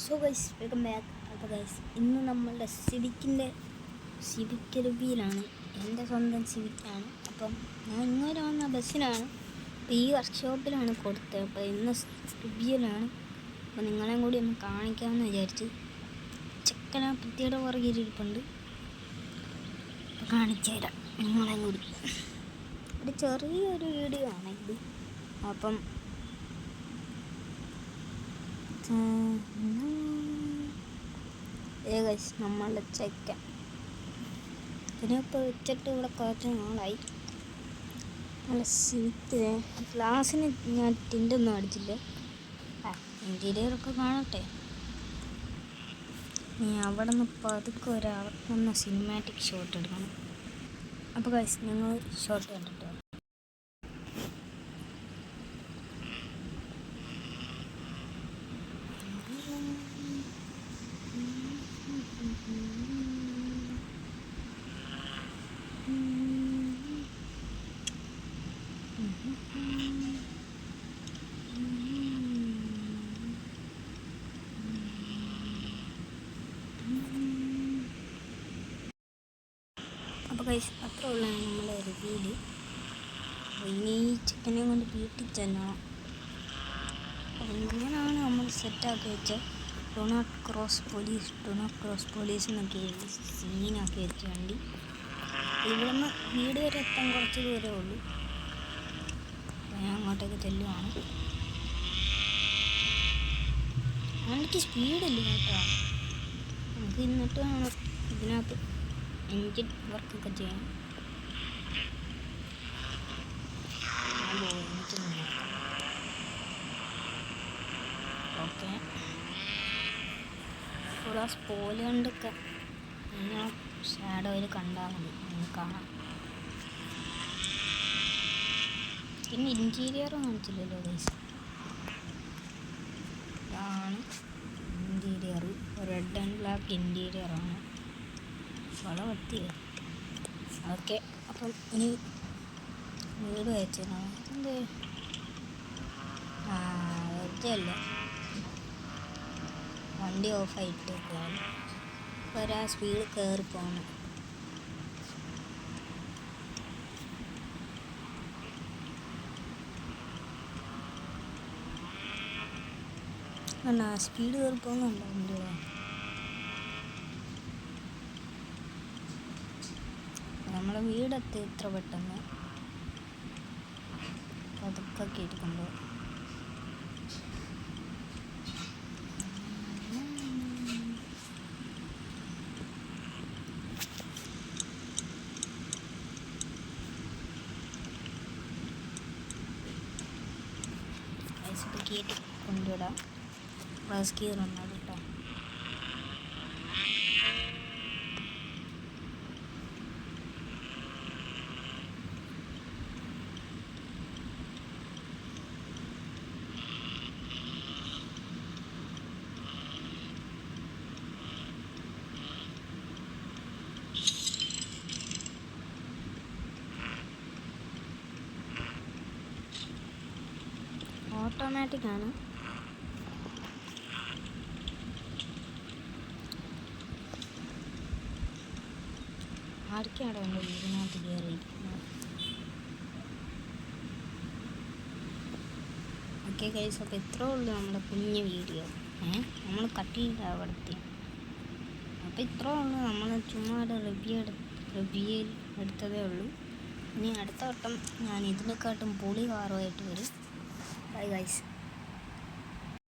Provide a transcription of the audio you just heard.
So guys welcome back. അപ്പോൾ guys ഇന്ന് നമ്മളുടെ സിവിക്ക് റിവ്യൂലാണ്. എൻ്റെ സ്വന്തം സിവിക്കാണ്. അപ്പം ഞാൻ ഇങ്ങോട്ട് വന്ന ബസ്സിനാണ്. അപ്പോൾ ഈ വർക്ക്ഷോപ്പിലാണ് കൊടുത്തത്. അപ്പോൾ ഇന്ന് റിവ്യൂലാണ്. അപ്പോൾ നിങ്ങളെയും കൂടി ഒന്ന് കാണിക്കാമെന്ന് വിചാരിച്ച്. ചെക്കന പറ്റിയുടെ പുറകിരിപ്പുണ്ട്. അപ്പോൾ കാണിച്ചു തരാം നിങ്ങളെയും കൂടി. ഒരു ചെറിയൊരു വീഡിയോ ആണ് ഇത്. അപ്പം നമ്മളുടെ ചെക്കൻ ഇതിനിപ്പോൾ വെച്ചിട്ട് ഇവിടെ കുറച്ച് നാളായി. നല്ല സീറ്റ് ഗ്ലാസ്സിന് ഞാൻ ടിൻ്റൊന്നും അടിച്ചില്ല. ഇൻറ്റീരിയറൊക്കെ കാണട്ടെ. നീ അവിടെ നിന്ന് പതുക്കെ ഒരാൾക്കൊന്ന് സിനിമാറ്റിക് ഷോട്ട് എടുക്കണം. അപ്പോൾ ഗൈസ് ഞങ്ങൾ ഷോട്ട് കണ്ടിട്ട് അപ്പോൾ ഗൈസ് അത്ര ഉള്ളതാണ് നമ്മളെ റിവ്യൂല്. ഇനി ഈ ചിക്കനെ കൊണ്ട് വീട്ടിൽ ചെല്ലണം. അപ്പോൾ ഇങ്ങനെയാണ് നമ്മൾ സെറ്റാക്കി വെച്ചത്. ഡോ നോട്ട് ക്രോസ് പോലീസ് എന്നൊക്കെ എഴുതി സീനാക്കി വെച്ച വണ്ടി. ഇവിടെ നിന്ന് വീട് വരെ എത്താൻ കുറച്ച് ദൂരമേ ഉള്ളൂ. ഞാൻ അങ്ങോട്ടേക്ക് ചെല്ലുവാണ്. വണ്ടിക്ക് സ്പീഡില്ല കേട്ടോ. നമുക്ക് എന്നിട്ട് വേണം ഇതിനകത്ത് എൻജിൻ വർക്കൊക്കെ ചെയ്യാൻ. ഓക്കെ ഇവിടെ സ്പോയില് കണ്ടൊക്കെ ഞാൻ ഷാഡോയിൽ കണ്ടാൽ മതി, നിങ്ങൾക്ക് കാണാം. പിന്നെ ഇൻറ്റീരിയർ കാണിച്ചില്ലല്ലോ ഗൈസ്. ഇതാണ് ഇൻറ്റീരിയർ. റെഡ് ആൻഡ് ബ്ലാക്ക് ഇൻറ്റീരിയറാണ്. വളരെ വൃത്തിയായി. ഓക്കെ അപ്പം ഇനി വീട് വെച്ചാൽ എന്ത് വെറുതെയല്ല വണ്ടി ഓഫായിട്ട് ഒരാ സ്പീഡ് കയറി പോകണം. സ്പീഡ് കയറി പോകുന്നുണ്ടോ വണ്ടിയുടെ? നമ്മളെ വീടെത്തി ഇത്ര പെട്ടെന്ന് പതുക്കെ ഇരിക്കുമ്പോൾ കേട്ട് കൊണ്ടുവിടാം. ബസ് കീറുന്നത് കേട്ടോ. ഓട്ടോമാറ്റിക് ആണ്. ആർക്കാണ് എൻ്റെ വീടിനകത്ത് കയറിയിരിക്കുന്നത്? ഓക്കെ ഗൈസ്, അപ്പോൾ ഇത്രേ ഉള്ളൂ നമ്മുടെ കുഞ്ഞ് വീഡിയോ. നമ്മൾ കട്ടിയില്ല അവിടുത്തെ. അപ്പോൾ ഇത്രേ ഉള്ളൂ. നമ്മൾ ചുമ്മാ റിവ്യൂ എടുത്തതേ ഉള്ളൂ. ഇനി അടുത്ത വട്ടം ഞാൻ ഇതിനെക്കാട്ടും പൊളി കാറുമായിട്ട് വരും. Bye guys.